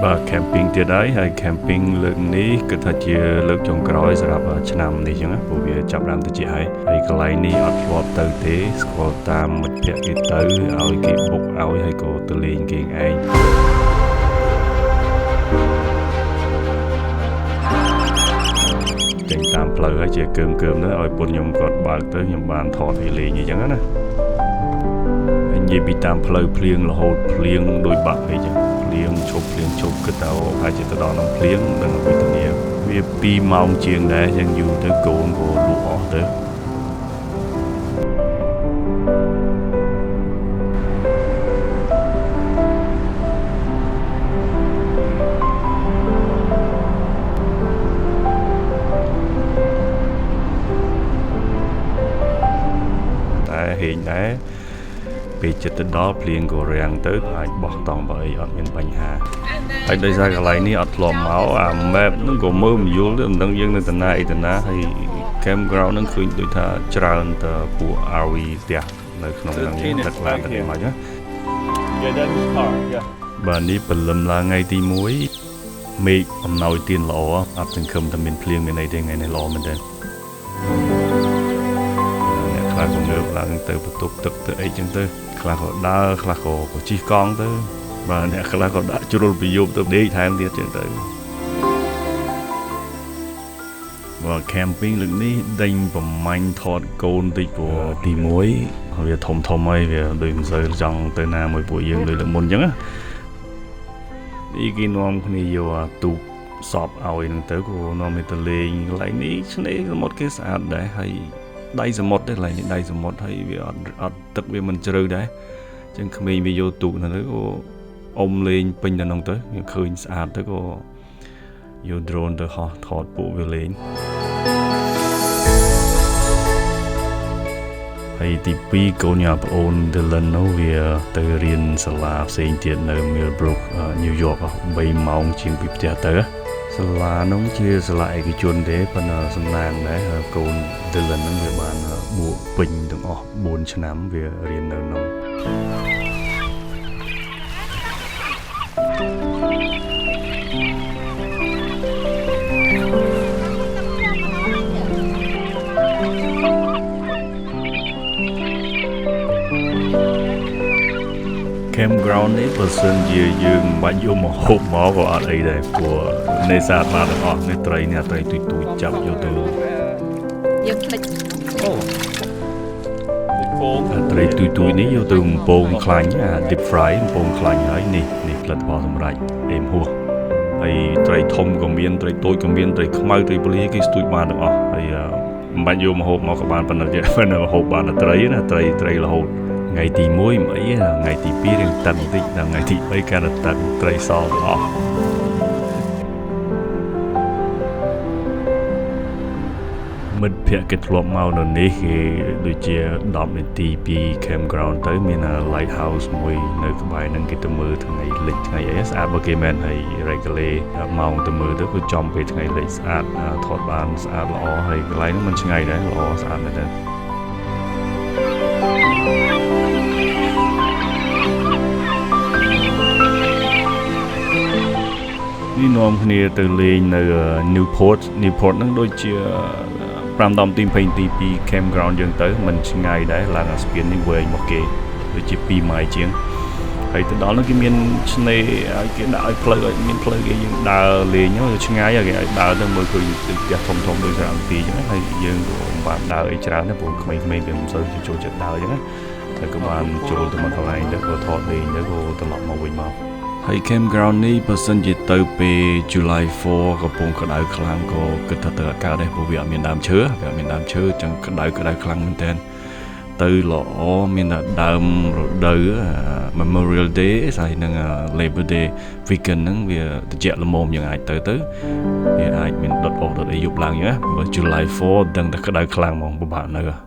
បាទ camping ទៀតហើយ camping លើកនេះគឺថាជាលើកចុងក្រោយសម្រាប់ឆ្នាំនេះអញ្ចឹងណាព្រោះវាចាប់ដើមទៅជាហើយកន្លែងនេះអត់ធ្លាប់ទៅទេស្គាល់តាមមិត្តភក្តិគេទៅឲ្យគេបុកឲ្យហើយក៏ទៅលេងគេឯងចេញតាមផ្លូវហើយជាកើមទៅឲ្យពុនខ្ញុំគាត់បើកទៅខ្ញុំបានថតឲ្យលេងអញ្ចឹងណាហើយនិយាយពីតាមផ្លូវភ្លៀងរហូតភ្លៀងដូចបាក់អីចឹងភ្លៀងឈប់គឺទៅហើយជាទៅដល់ក្នុងភ្លៀងនឹងវិធានវា2ម៉ោងជាងដែរយ៉ាងយូរទៅកូនក៏លក់អស់ទៅតែហេងដែរពេលចិត្តទៅដល់ភ្លៀងក៏រាំងទៅអាចបោះតង់បើអីអត់មានបញ្ហាហើយដោយសារកន្លែងនេះអត់ធ្លាប់មកអា map ហ្នឹងក៏មើលមិនយល់ទេមិនដឹងយើងនៅតាណាអីតាណាហើយ campground ហ្នឹងឃើញដូចថាច្រើនទៅពួក RV ផ្ទះនៅក្នុងហ្នឹងយើងដឹកឡើងទៅមកណាបាទនេះព្រលឹមឡើងថ្ងៃទី1មេឃអំណោយទៀនល្អអត់សង្ឃឹមថាមានភ្លៀងមានអីទេថ្ងៃនេះល្អមែនទេខ្លះក៏ងើបឡើងទៅបន្ទប់ទឹកទៅអីចឹងទៅខ្លះក៏ដើរខ្លះក៏ជិះកង់ទៅបាទអ្នកខ្លះក៏ដាក់ជ្រុលប្រយោគទៅដេកថែមទៀតចឹងទៅបាទ camping លើកនេះដេញប្រមាញ់ថតកូនតិចព្រោះទី1វាធំហើយវាដូចមិនសូវចង់ទៅណាមួយពួកយើងដូចលើកមុនចឹងណានេះគេនាំគ្នាយកទូកសពឲ្យនឹងទៅក៏នាំទៅលេងកន្លែងនេះឆ្នេរសមុទ្រគេស្អាតដែរហើយដៃសមុទ្រទេកន្លែងនេះដៃសមុទ្រហើយវាអត់ទឹកវាមិនជ្រៅដែរអញ្ចឹងក្មេងវាយកទូកហ្នឹងទៅក៏អុំលេងពេញទៅក្នុងទៅវាឃើញស្អាតទៅក៏យក drone ទៅហោះថតពួកវាលេងហើយទី2កូនញ៉ាប្អូន Dylan នោះវាទៅរៀនសាលាផ្សេងទៀតនៅ Millbrook New York 3ម៉ោងជាងពីផ្ទះទៅសាលានោះជាសាលាឯកជនទេប៉ុន្តែសំណាងដែរកូន Dylan ហ្នឹងវាបានបួកពេញទាំងអស់4ឆ្នាំវារៀននៅនោះcampground នេះបើសិនជាយើងមិនបាច់យកមកហូបមកក៏អត់អីដែរព្រោះនេសាទបានទាំងអស់នេះត្រីនេះត្រីទូចចាប់យកទៅយើងភ្លេចត្រីទូចនេះយកទៅបំពងខ្លាញ់អា deep fry បំពងខ្លាញ់ហើយនេះផលិតផលសម្រាប់អេមហួសហើយត្រីធំក៏មានត្រីតូចក៏មានត្រីខ្មៅត្រីពលាគេស្ទូចបានទាំងអស់ហើយមិនបាច់យកមកហូបមកក៏បានប៉ុណ្ណឹងទេមិនហូបបានត្រីណាត្រីរហូតថ្ងៃទី1មិនអីថ្ងៃទី2រៀងតឹងបន្តិចដល់ថ្ងៃទី3កាន់តែតឹងត្រីសទាំងអស់មិត្តភក្តិគេធ្លាប់មកនៅនេះគេដូចជា10នាទីពី campground ទៅមាន lighthouse មួយនៅក្បែរហ្នឹងគេទៅមើលថ្ងៃលិចថ្ងៃអីស្អាតបើគេមែនហើយ regular ម៉ោងទៅមើលទៅគឺចំពេលថ្ងៃលិចស្អាតថតបានស្អាតល្អហើយកន្លែងហ្នឹងមិនឆ្ងាយដែរល្អស្អាតមែនទេនេះនាំគ្នាទៅលេងនៅ Newport ហ្នឹងដូចជា5-10 ទីពី campground យើងទៅមិនឆ្ងាយដែរឡើងអាស្ពាននេះវែងមកគេដូចជា2ម៉ាយជាងហើយទៅដល់នោះគេមានឆ្នេរឲ្យគេដាក់ឲ្យផ្លូវឲ្យមានផ្លូវគេយើងដើរលេងទៅឆ្ងាយគេឲ្យដើរទៅមើលឃើញផ្ទះធំដូចស្រាំទីអញ្ចឹងហើយយើងក៏មិនបានដើរអីច្រើនទេព្រោះក្មេងៗវាមិនសូវចូលចិត្តដើរអញ្ចឹងតែក៏បានចូលទៅមកកន្លែងទៅក៏ថតលេងទៅក៏ត្រឡប់មកវិញមកហើយ campground នេះបើសិនជាទៅពេល July 4កំពុងក្តៅខ្លាំងក៏គិតថាទៅអាកាសដែរព្រោះវាអត់មានដើមឈើចឹងក្តៅខ្លាំងមែនតើទៅល្អមានតែដើមរដូវ Memorial Day ហើយនឹង Labor Day weekend ហ្នឹងវាត្រជាក់ល្មមយើងអាចទៅវាអាចមានដុតអីយប់ឡើងចឹងណាបើ July 4ដឹងតែក្តៅខ្លាំងហ្មងពិបាកនៅ